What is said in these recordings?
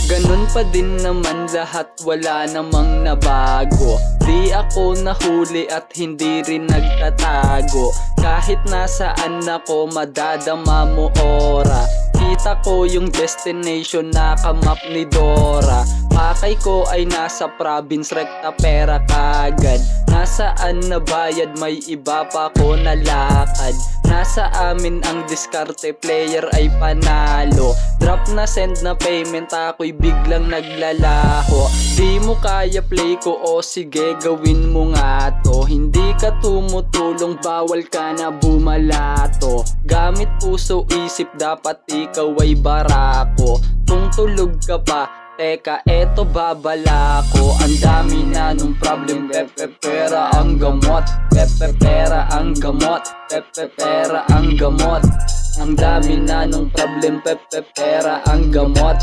Ganun pa din naman lahat, wala namang nabago. Di ako nahuli at hindi rin nagtatago. Kahit nasaan ako, madadama mo ora. Kita ko yung destination, nakamap ni Dora. Pakay ko ay nasa province, rekta pera kagad. Nasaan na bayad, may iba pa ko nalakad. Nasa amin ang diskarte, player ay panalo. Drop na send na payment, ako'y biglang naglalaho. Di mo kaya play ko, o sige gawin mo nga to. Hindi ka tumutulong, bawal ka na bumalato. Gamit puso isip, dapat ikaw ay barako. Kung tulog ka pa, teka, eto babala ko. Ang dami na nung problem, pera ang gamot. Pera ang gamot. Pera ang gamot. Ang dami na nung problem, pera ang gamot.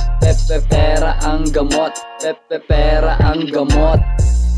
Pera ang gamot. Pera ang gamot.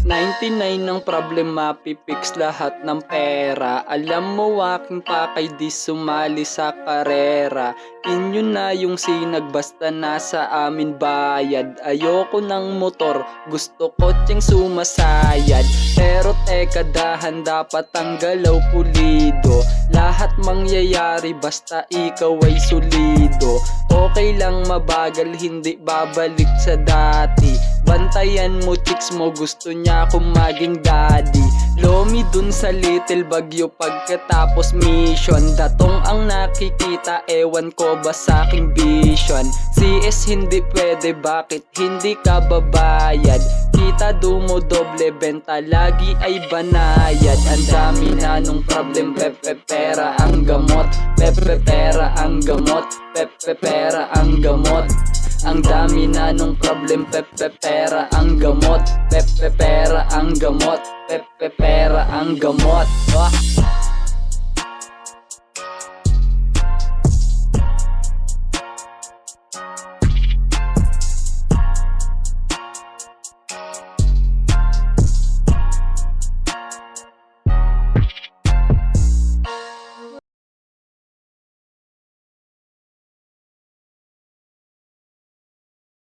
99 ng problem, mapipix lahat ng pera. Alam mo aking pakay, di sumali sa karera. Inyo na yung sinag, basta nasa amin bayad. Ayoko ng motor, gusto kotseng sumasayad. Pero teka, dahan, dapat ang galaw pulido. Lahat mangyayari basta ikaw ay solido. Okay lang mabagal, hindi babalik sa dati. Bantayan mo chicks mo, gusto niya akong maging daddy. Lomi dun sa Little Baguio pagkatapos mission. Datong ang nakikita, ewan ko ba sa aking vision. CS hindi pwede, bakit hindi ka babayad? Kita dumo doble, benta lagi ay banayad. Ang dami na nung problem, pera ang gamot. Pera ang gamot. Pera ang gamot. Ang dami na nung problem, pera ang gamot. Pera ang gamot. Pera ang gamot.